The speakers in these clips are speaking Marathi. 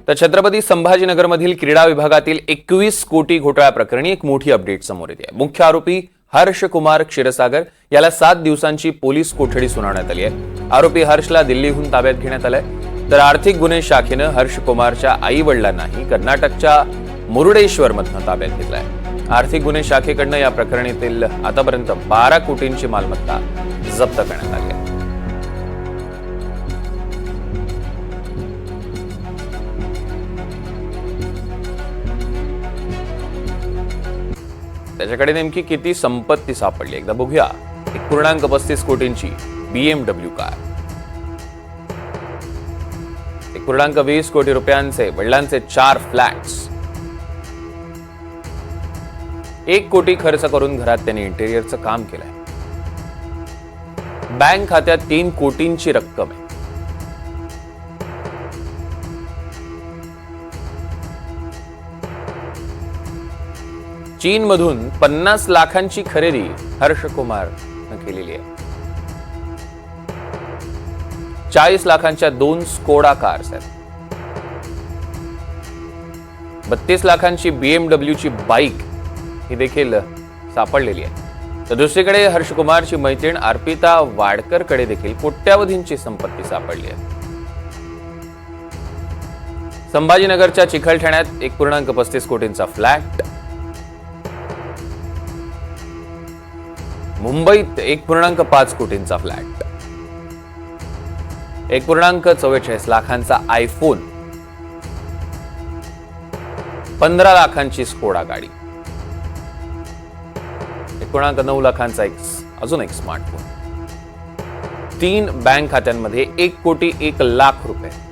तर छत्रपती संभाजीनगरमधील क्रीडा विभागातील 21 कोटी घोटाळा प्रकरणी एक मोठी अपडेट समोर येते आहे। मुख्य आरोपी हर्ष कुमार क्षीरसागर याला 7 दिवसांची पोलीस कोठडी सुनावण्यात आली आहे। आरोपी हर्षला दिल्लीहून ताब्यात घेण्यात आलाय। तर आर्थिक गुन्हे शाखेनं हर्ष कुमारच्या आई वडिलांनाही कर्नाटकच्या मुरुडेश्वरमधून ताब्यात घेतलाय। आर्थिक गुन्हे शाखेकडनं या प्रकरणातील आतापर्यंत 12 कोटींची मालमत्ता जप्त करण्यात आली आहे। त्याच्याकडे नेमकी किती संपत्ती सापडली एकदा बघूया। 1.35 कोटींची BMW कार, 1.20 कोटी रुपयांचे वडिलांचे 4 फ्लॅट्स, 1 कोटी खर्च करून घरात त्यांनी इंटेरियरचं काम केलंय। बँक खात्यात 3 कोटींची रक्कम आहे। चीनमधून 50 लाखांची खरेदी हर्ष कुमारने केलेली आहे। 40 लाखांच्या 2 स्कोडा कार्स आहेत। 32 लाखांची BMW ची बाईक ही देखील सापडलेली आहे। तर दुसरीकडे हर्ष कुमारची मैत्रीण अर्पिता वाडकरकडे देखील कोट्यावधींची संपत्ती सापडली आहे। संभाजीनगरच्या चिखलठाण्यात 1.35 कोटींचा फ्लॅट, मुंबईत 1.5 कोटींचा फ्लॅट, 1.44 लाखांचा आयफोन, 15 लाखांची स्कोडा गाडी, 1.9 लाखांचा अजून एक स्मार्टफोन, 3 बँक खात्यांमध्ये 1 कोटी 1 लाख रुपये।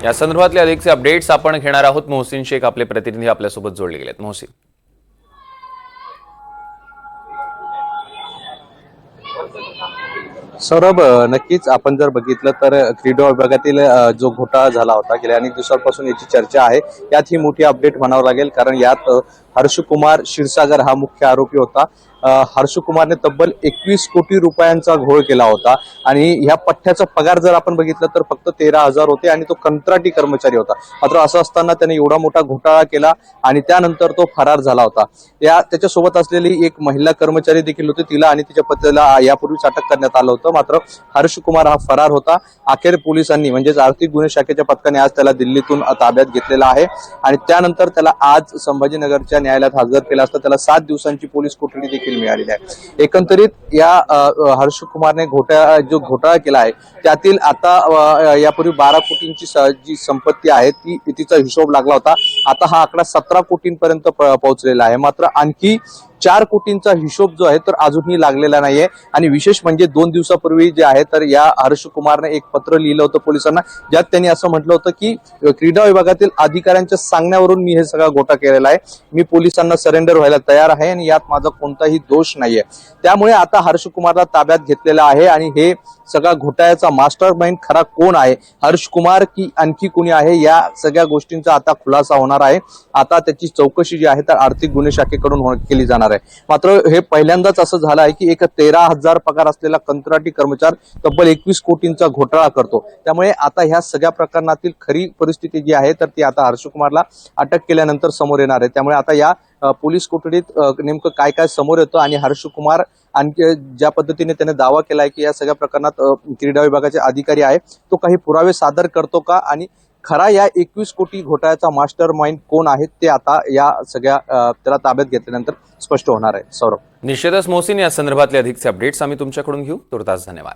या संदर्भातले अधिकचे अपडेट्स आपण घेणार आहोत। मोहसिन शेख आपले प्रतिनिधी आपल्यासोबत जोडले गेलेत। मोहसिन, सौरभ, नक्कीच आपण जर बघितलं तर क्रीडा विभागातील जो घोटाळा झाला होता गेल्या अनेक दिवसांपासून याची चर्चा आहे। यात ही मोठी अपडेट म्हणावं लागेल, कारण यात हर्ष कुमार क्षीरसागर हा मुख्य आरोपी होता। हर्ष कुमारने तब्बल 21 कोटी रुपयांचा घोळ केला होता आणि ह्या पठ्ठ्याचा पगार जर आपण बघितलं तर फक्त 13,000 होते आणि तो कंत्राटी कर्मचारी होता। मात्र असं असताना त्याने एवढा मोठा घोटाळा केला आणि त्यानंतर तो फरार झाला होता। त्याच्यासोबत असलेली एक महिला कर्मचारी देखील होती, तिला आणि तिच्या पतीला यापूर्वीच अटक करण्यात आलं होतं। मात्र हर्ष कुमार हा फरार होता। अखेर पोलिसांनी म्हणजेच आर्थिक गुन्हे शाखेच्या पथकाने आज त्याला दिल्लीतून ताब्यात घेतलेला आहे आणि त्यानंतर त्याला आज संभाजीनगरच्या न्यायालयात हजर केलं असता त्याला 7 दिवसांची पोलीस कोठडी देखील मिळालेली आहे। एकंदरीत या हर्ष कुमारने जो घोटाळा केला आहे त्यातील आता यापूर्वी 12 कोटींची जी संपत्ती आहे तिचा हिशोब लागला होता। आता हा आकडा 17 कोटींपर्यंत पोहोचलेला आहे। मात्र आणखी 4 कोटींचा हिशोब जो आहे तर अजूनही लागलेला नाहीये आणि विशेष म्हणजे 2 दिवसापूर्वी जे आहे तर या हर्ष कुमारने एक पत्र लिहिलं होतं पोलिसांना, ज्यात त्यांनी असं म्हटलं होतं की क्रीडा विभागातील अधिकाऱ्यांच्या सांगण्यावरून मी हे सगळा घोटाळा केलेला आहे, मी पोलिसांना सरेंडर व्हायला तयार आहे आणि यात माझा कोणताही दोष नाहीये। त्यामुळे आता हर्ष कुमारला ताब्यात घेतलेला आहे आणि हे सगळा घोटाळ्याचा मास्टर माइंड खरा कोण आहे, हर्ष कुमार की आणखी कोणी आहे, या सगळ्या गोष्टींचा आता खुलासा होणार आहे। आता त्याची चौकशी जी आहे तर आर्थिक गुन्हे शाखेकडून केली जाणार आहे। मात्र हे पहिल्यांदाच असं झालं आहे की एक 13,000 पगार असलेला कंत्राटी कर्मचारी तब्बल 21 कोटींचा घोटाळा करतो। त्यामुळे आता ह्या सगळ्या प्रकरणातील खरी परिस्थिती जी आहे तर ती आता हर्ष कुमारला अटक केल्यानंतर समोर येणार आहे। त्यामुळे आता या पोलीस कोठडीत नेमकं काय काय समोर येतं आणि हर्ष कुमार आणखी ज्या पद्धतीने त्याने दावा केलाय की या सगळ्या प्रकरणात क्रीडा विभागाचे अधिकारी आहे तो काही पुरावे सादर करतो का आणि खरा या 21 कोटी घोटाळ्याचा मास्टर माइंड कोण आहे ते आता या सगळ्या त्याला ताब्यात घेतल्यानंतर स्पष्ट होणार आहे। सौरभ, निश्चितच मोहसिन, या संदर्भातले अधिकचे अपडेट्स आम्ही तुमच्याकडून घेऊ। तुर्तास धन्यवाद।